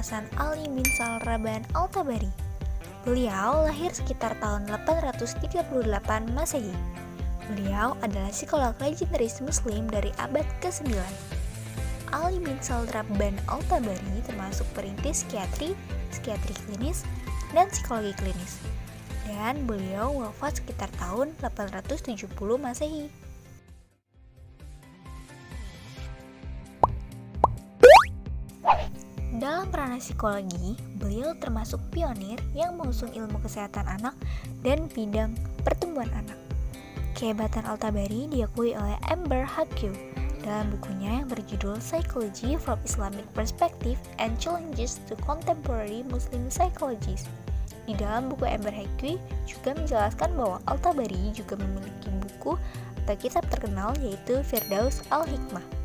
Hasan Ali bin Salraban Al-Tabari. Beliau lahir sekitar tahun 838 Masehi. Beliau adalah psikolog legendaris Muslim dari abad ke-9. Ali bin Salraban Al-Tabari termasuk perintis psikiatri klinis, dan psikologi klinis. Dan beliau wafat sekitar tahun 870 Masehi. Dalam ranah psikologi, beliau termasuk pionir yang mengusung ilmu kesehatan anak dan bidang pertumbuhan anak. Kehebatan Al-Tabari diakui oleh Amber Hakim dalam bukunya yang berjudul Psychology from Islamic Perspective and Challenges to Contemporary Muslim Psychologies. Di dalam buku Amber Hakim juga menjelaskan bahwa Al-Tabari juga memiliki buku atau kitab terkenal yaitu Firdaus Al-Hikmah.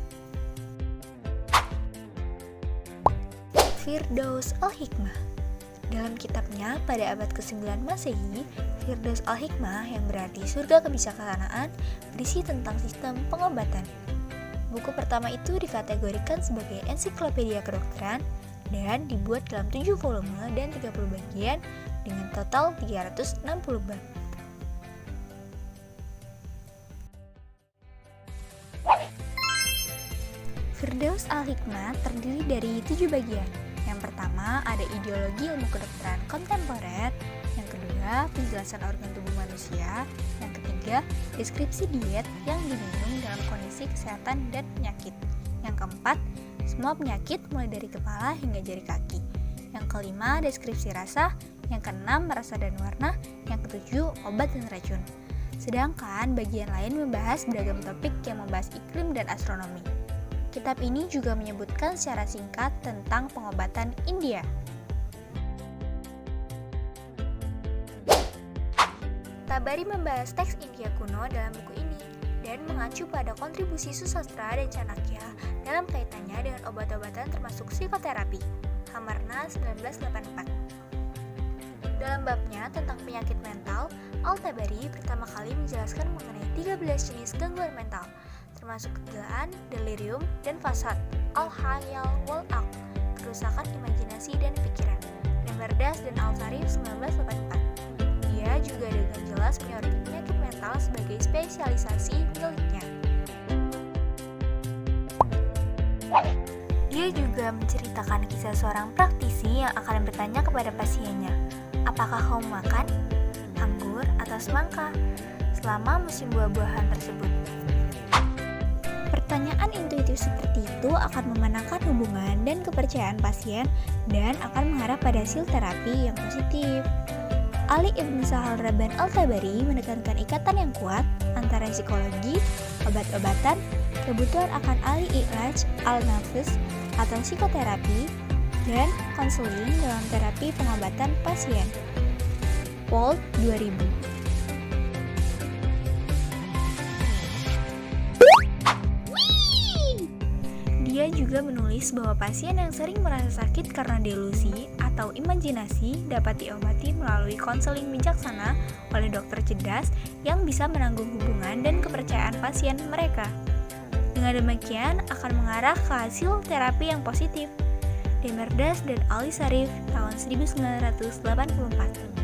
Firdaus Al-Hikmah. Dalam kitabnya pada abad ke-9 Masehi, Firdaus Al-Hikmah yang berarti surga kebijaksanaan berisi tentang sistem pengobatan. Buku pertama itu dikategorikan sebagai ensiklopedia kedokteran dan dibuat dalam 7 volume dan 30 bagian dengan total 360 bab. Firdaus Al-Hikmah terdiri dari 7 bagian. Yang pertama ada ideologi ilmu kedokteran kontemporer, yang kedua penjelasan organ tubuh manusia, yang ketiga deskripsi diet yang diminum dalam kondisi kesehatan dan penyakit, yang keempat semua penyakit mulai dari kepala hingga jari kaki, yang kelima deskripsi rasa, yang keenam rasa dan warna, yang ketujuh obat dan racun. Sedangkan bagian lain membahas beragam topik yang membahas iklim dan astronomi. Kitab ini juga menyebutkan secara singkat tentang pengobatan India. Tabari membahas teks India kuno dalam buku ini dan mengacu pada kontribusi Susastra dan Chanakya dalam kaitannya dengan obat-obatan termasuk psikoterapi. Hamarna 1984. Dalam babnya tentang penyakit mental, Al-Tabari pertama kali menjelaskan mengenai 13 jenis gangguan mental, termasuk kegilaan, delirium, dan fasad, al-hayal wal-aql, kerusakan imajinasi dan pikiran, Demerdas dan Al-Sarif 1984. Dia juga dengan jelas menyoroti penyakit mental sebagai spesialisasi miliknya. Dia juga menceritakan kisah seorang praktisi yang akan bertanya kepada pasiennya, apakah kamu makan anggur atau semangka selama musim buah-buahan tersebut? Pertanyaan intuitif seperti itu akan memenangkan hubungan dan kepercayaan pasien dan akan mengarah pada hasil terapi yang positif. Ali ibn Salraban Al-Tabari menekankan ikatan yang kuat antara psikologi, obat-obatan, kebutuhan akan al-ilaj al-nafs atau psikoterapi, dan konseling dalam terapi pengobatan pasien. Paul 2000. Dia juga menulis bahwa pasien yang sering merasa sakit karena delusi atau imajinasi dapat diobati melalui konseling bijaksana oleh dokter cerdas yang bisa menanggung hubungan dan kepercayaan pasien mereka. Dengan demikian akan mengarah ke hasil terapi yang positif. Demerdas dan Ali Sarif tahun 1984.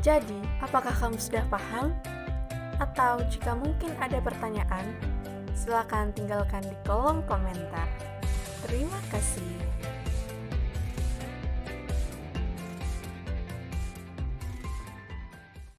Jadi, apakah kamu sudah paham? Atau jika mungkin ada pertanyaan, silakan tinggalkan di kolom komentar. Terima kasih.